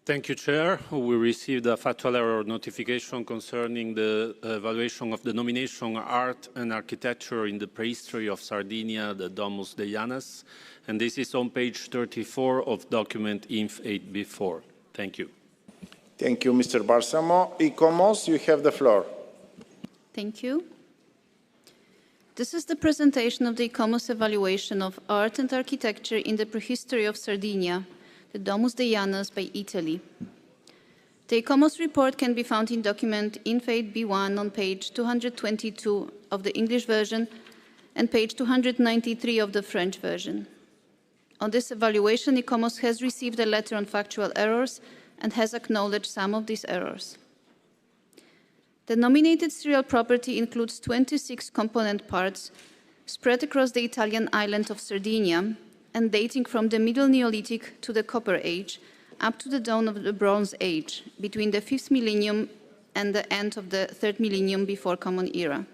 Thank you, Chair. We received a factual error notification concerning the evaluation of the nomination Art and Architecture in the Prehistory of Sardinia, the Domus de Janas, and this is on page 34 of document INF 8B4. Thank you. Thank you, Mr. Balsamo. ICOMOS, you have the floor. Thank you. This is the presentation of the ICOMOS evaluation of art and architecture in the prehistory of Sardinia, the Domus de Janas by Italy. The ICOMOS report can be found in document INF 8B1 on page 222 of the English version and page 293 of the French version. On this evaluation, ICOMOS has received a letter on factual errors and has acknowledged some of these errors. The nominated serial property includes 26 component parts spread across the Italian island of Sardinia and dating from the Middle Neolithic to the Copper Age up to the dawn of the Bronze Age, between the 5th millennium and the end of the 3rd millennium before Common Era.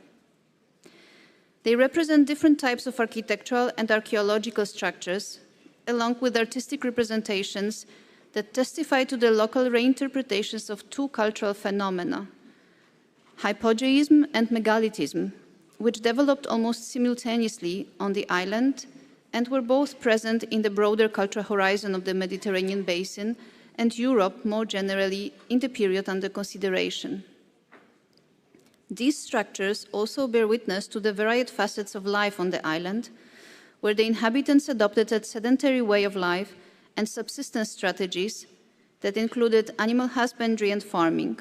They represent different types of architectural and archaeological structures, along with artistic representations that testify to the local reinterpretations of two cultural phenomena, hypogeism and megalithism, which developed almost simultaneously on the island and were both present in the broader cultural horizon of the Mediterranean basin and Europe more generally in the period under consideration. These structures also bear witness to the varied facets of life on the island, where the inhabitants adopted a sedentary way of life and subsistence strategies that included animal husbandry and farming.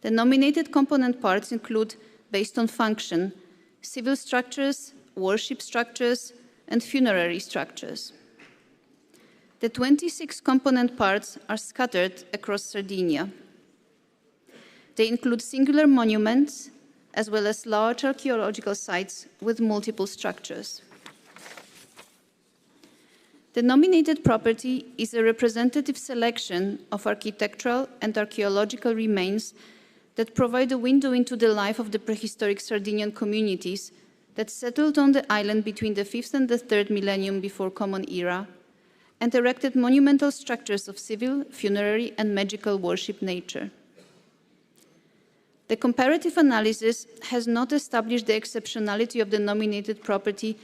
The nominated component parts include, based on function, civil structures, worship structures, and funerary structures. The 26 component parts are scattered across Sardinia. They include singular monuments, as well as large archaeological sites with multiple structures. The nominated property is a representative selection of architectural and archaeological remains that provide a window into the life of the prehistoric Sardinian communities that settled on the island between the 5th and the 3rd millennium before Common Era and erected monumental structures of civil, funerary, and magical worship nature. The comparative analysis has not established the exceptionality of the nominated property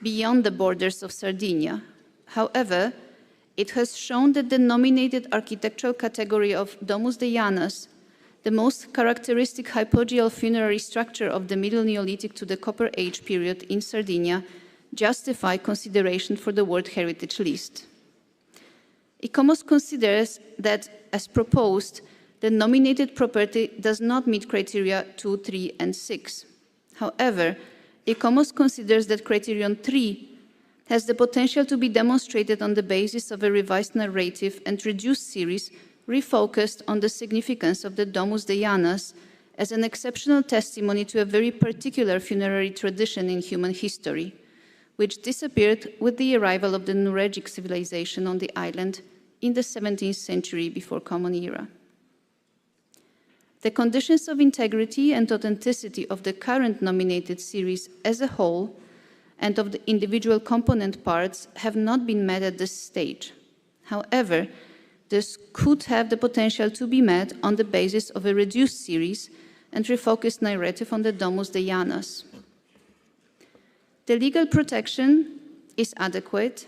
beyond the borders of Sardinia. However, it has shown that the nominated architectural category of Domus de Janas, the most characteristic hypogeal funerary structure of the Middle Neolithic to the Copper Age period in Sardinia, justify consideration for the World Heritage List. ICOMOS considers that, as proposed, the nominated property does not meet criteria 2, 3, and 6. However, ICOMOS considers that criterion 3 has the potential to be demonstrated on the basis of a revised narrative and reduced series refocused on the significance of the Domus de Janas as an exceptional testimony to a very particular funerary tradition in human history, which disappeared with the arrival of the Nuregic civilization on the island in the 17th century before Common Era. The conditions of integrity and authenticity of the current nominated series as a whole and of the individual component parts have not been met at this stage. However, this could have the potential to be met on the basis of a reduced series and refocused narrative on the Domus de Janas. The legal protection is adequate,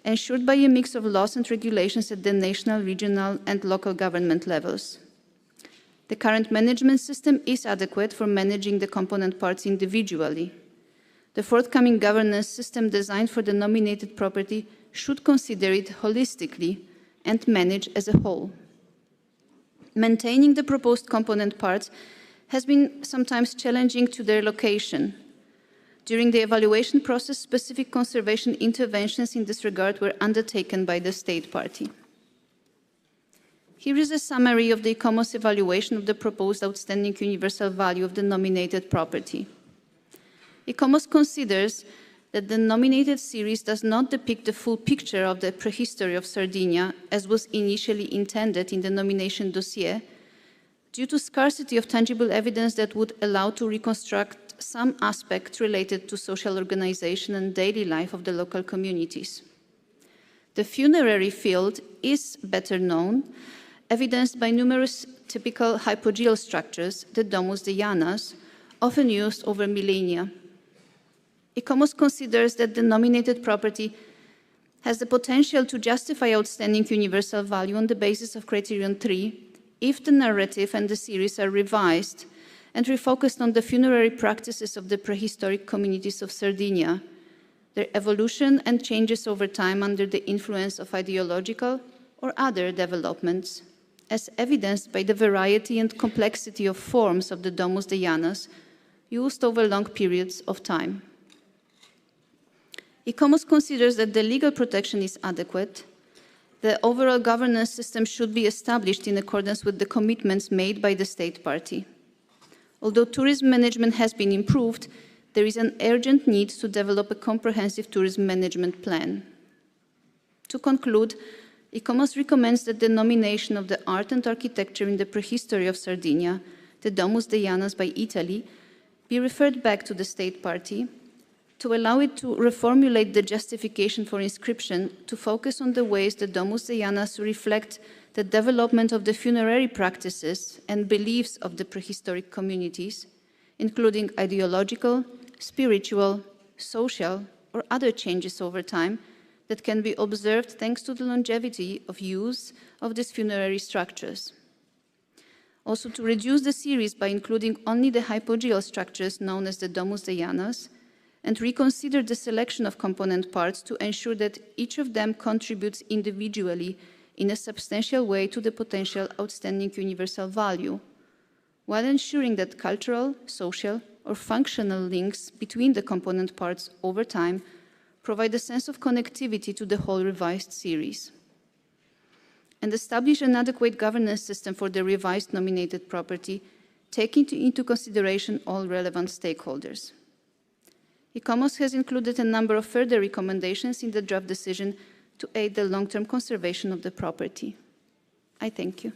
ensured by a mix of laws and regulations at the national, regional, and local government levels. The current management system is adequate for managing the component parts individually. The forthcoming governance system designed for the nominated property should consider it holistically and manage as a whole. Maintaining the proposed component parts has been sometimes challenging to their location. During the evaluation process, specific conservation interventions in this regard were undertaken by the state party. Here is a summary of the ICOMOS evaluation of the proposed outstanding universal value of the nominated property. ICOMOS considers that the nominated series does not depict the full picture of the prehistory of Sardinia, as was initially intended in the nomination dossier, due to scarcity of tangible evidence that would allow to reconstruct some aspects related to social organization and daily life of the local communities. The funerary field is better known, evidenced by numerous typical hypogeal structures, the Domus de Janas, often used over millennia. ICOMOS considers that the nominated property has the potential to justify outstanding universal value on the basis of criterion 3 if the narrative and the series are revised and refocused on the funerary practices of the prehistoric communities of Sardinia, their evolution and changes over time under the influence of ideological or other developments, as evidenced by the variety and complexity of forms of the Domus de Janas used over long periods of time. ICOMOS considers that the legal protection is adequate. The overall governance system should be established in accordance with the commitments made by the state party. Although tourism management has been improved, there is an urgent need to develop a comprehensive tourism management plan. To conclude, ICOMOS recommends that the nomination of the art and architecture in the prehistory of Sardinia, the Domus de Janas by Italy, be referred back to the state party to allow it to reformulate the justification for inscription to focus on the ways the Domus de Janas reflect the development of the funerary practices and beliefs of the prehistoric communities, including ideological, spiritual, social, or other changes over time that can be observed thanks to the longevity of use of these funerary structures. Also, to reduce the series by including only the hypogeal structures known as the Domus de Janas, and reconsider the selection of component parts to ensure that each of them contributes individually in a substantial way to the potential outstanding universal value, while ensuring that cultural, social, or functional links between the component parts over time provide a sense of connectivity to the whole revised series. And establish an adequate governance system for the revised nominated property, taking into consideration all relevant stakeholders. ICOMOS has included a number of further recommendations in the draft decision to aid the long-term conservation of the property. I thank you.